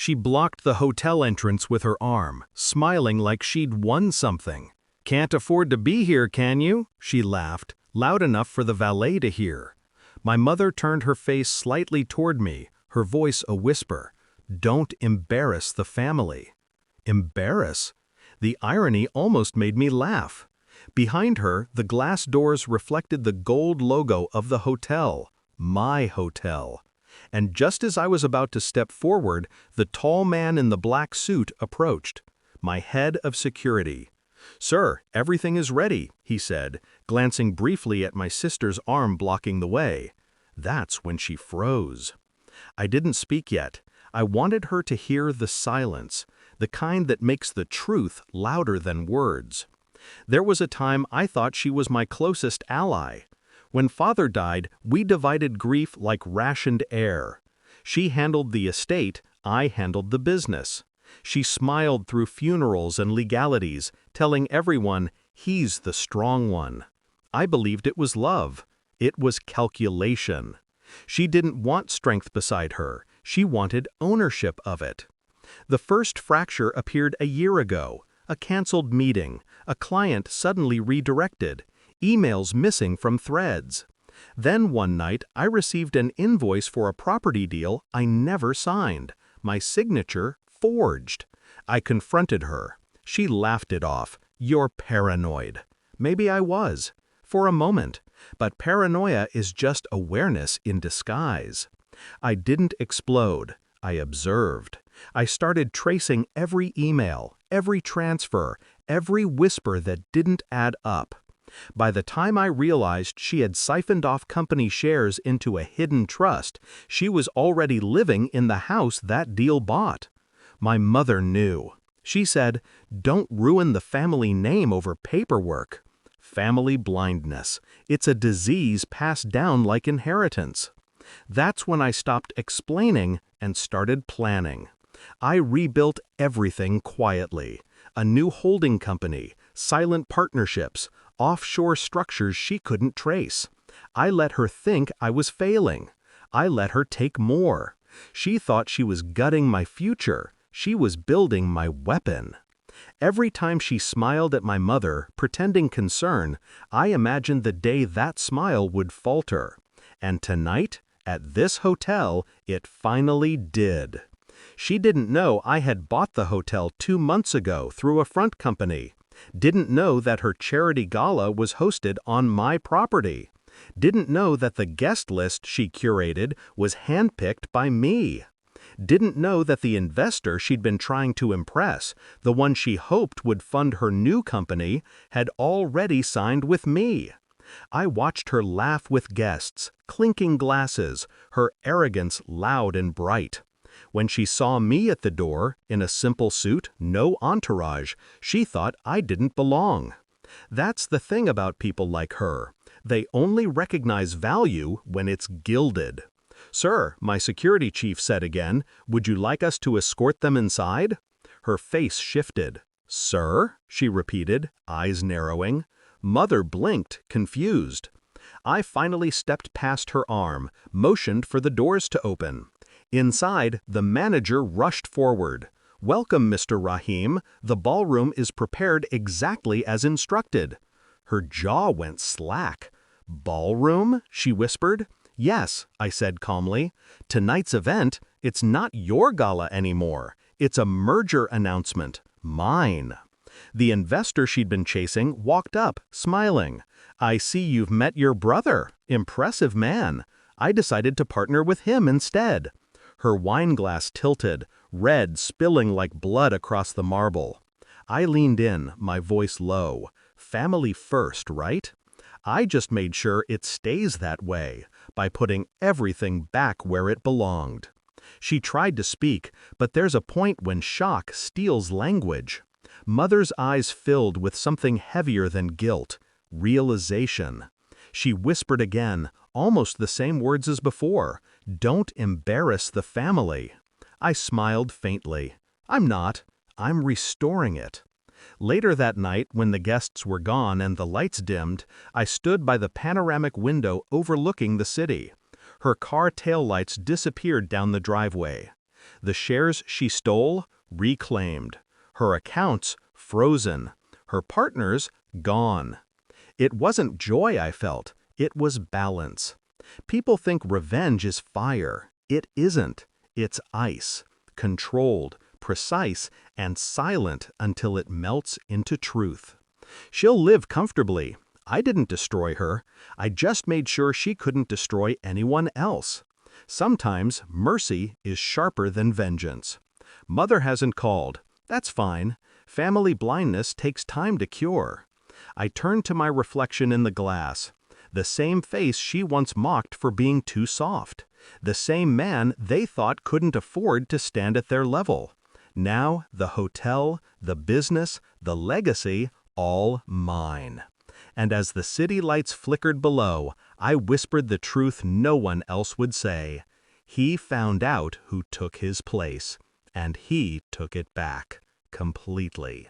She blocked the hotel entrance with her arm, smiling like she'd won something. "Can't afford to be here, can you?" she laughed, loud enough for the valet to hear. My mother turned her face slightly toward me, her voice a whisper. "Don't embarrass the family." Embarrass? The irony almost made me laugh. Behind her, the glass doors reflected the gold logo of the hotel, my hotel. And just as I was about to step forward, the tall man in the black suit approached, my head of security. "Sir, everything is ready," he said, glancing briefly at my sister's arm blocking the way. That's when she froze. I didn't speak yet. I wanted her to hear the silence, the kind that makes the truth louder than words. There was a time I thought she was my closest ally. When father died, we divided grief like rationed air. She handled the estate, I handled the business. She smiled through funerals and legalities, telling everyone, "He's the strong one." I believed it was love. It was calculation. She didn't want strength beside her. She wanted ownership of it. The first fracture appeared a year ago. A canceled meeting, a client suddenly redirected, emails missing from threads. Then one night, I received an invoice for a property deal I never signed. My signature forged. I confronted her. She laughed it off. "You're paranoid." Maybe I was. For a moment. But paranoia is just awareness in disguise. I didn't explode. I observed. I started tracing every email, every transfer, every whisper that didn't add up. By the time I realized she had siphoned off company shares into a hidden trust, she was already living in the house that deal bought. My mother knew. She said, "Don't ruin the family name over paperwork." Family blindness. It's a disease passed down like inheritance. That's when I stopped explaining and started planning. I rebuilt everything quietly. A new holding company, silent partnerships, offshore structures she couldn't trace. I let her think I was failing. I let her take more. She thought she was gutting my future. She was building my weapon. Every time she smiled at my mother, pretending concern, I imagined the day that smile would falter. And tonight, at this hotel, it finally did. She didn't know I had bought the hotel 2 months ago through a front company. Didn't know that her charity gala was hosted on my property. Didn't know that the guest list she curated was handpicked by me. Didn't know that the investor she'd been trying to impress, the one she hoped would fund her new company, had already signed with me. I watched her laugh with guests, clinking glasses, her arrogance loud and bright. When she saw me at the door, in a simple suit, no entourage, she thought I didn't belong. That's the thing about people like her. They only recognize value when it's gilded. "Sir," my security chief said again, "would you like us to escort them inside?" Her face shifted. "Sir?" she repeated, eyes narrowing. Mother blinked, confused. I finally stepped past her arm, motioned for the doors to open. Inside, the manager rushed forward. "Welcome, Mr. Rahim. The ballroom is prepared exactly as instructed." Her jaw went slack. "Ballroom?" she whispered. "Yes," I said calmly. "Tonight's event, it's not your gala anymore. It's a merger announcement. Mine." The investor she'd been chasing walked up, smiling. "I see you've met your brother. Impressive man. I decided to partner with him instead." Her wineglass tilted, red spilling like blood across the marble. I leaned in, my voice low. Family first, right? I just made sure it stays that way, by putting everything back where it belonged. She tried to speak, but there's a point when shock steals language. Mother's eyes filled with something heavier than guilt, realization. She whispered again, almost the same words as before, "Don't embarrass the family." I smiled faintly. I'm not. I'm restoring it. Later that night, when the guests were gone and the lights dimmed, I stood by the panoramic window overlooking the city. Her car taillights disappeared down the driveway. The shares she stole, reclaimed. Her accounts, frozen. Her partners, gone. It wasn't joy I felt, it was balance. People think revenge is fire. It isn't. It's ice. Controlled, precise, and silent until it melts into truth. She'll live comfortably. I didn't destroy her. I just made sure she couldn't destroy anyone else. Sometimes mercy is sharper than vengeance. Mother hasn't called. That's fine. Family blindness takes time to cure. I turned to my reflection in the glass. The same face she once mocked for being too soft. The same man they thought couldn't afford to stand at their level. Now the hotel, the business, the legacy, all mine. And as the city lights flickered below, I whispered the truth no one else would say. He found out who took his place, and he took it back completely.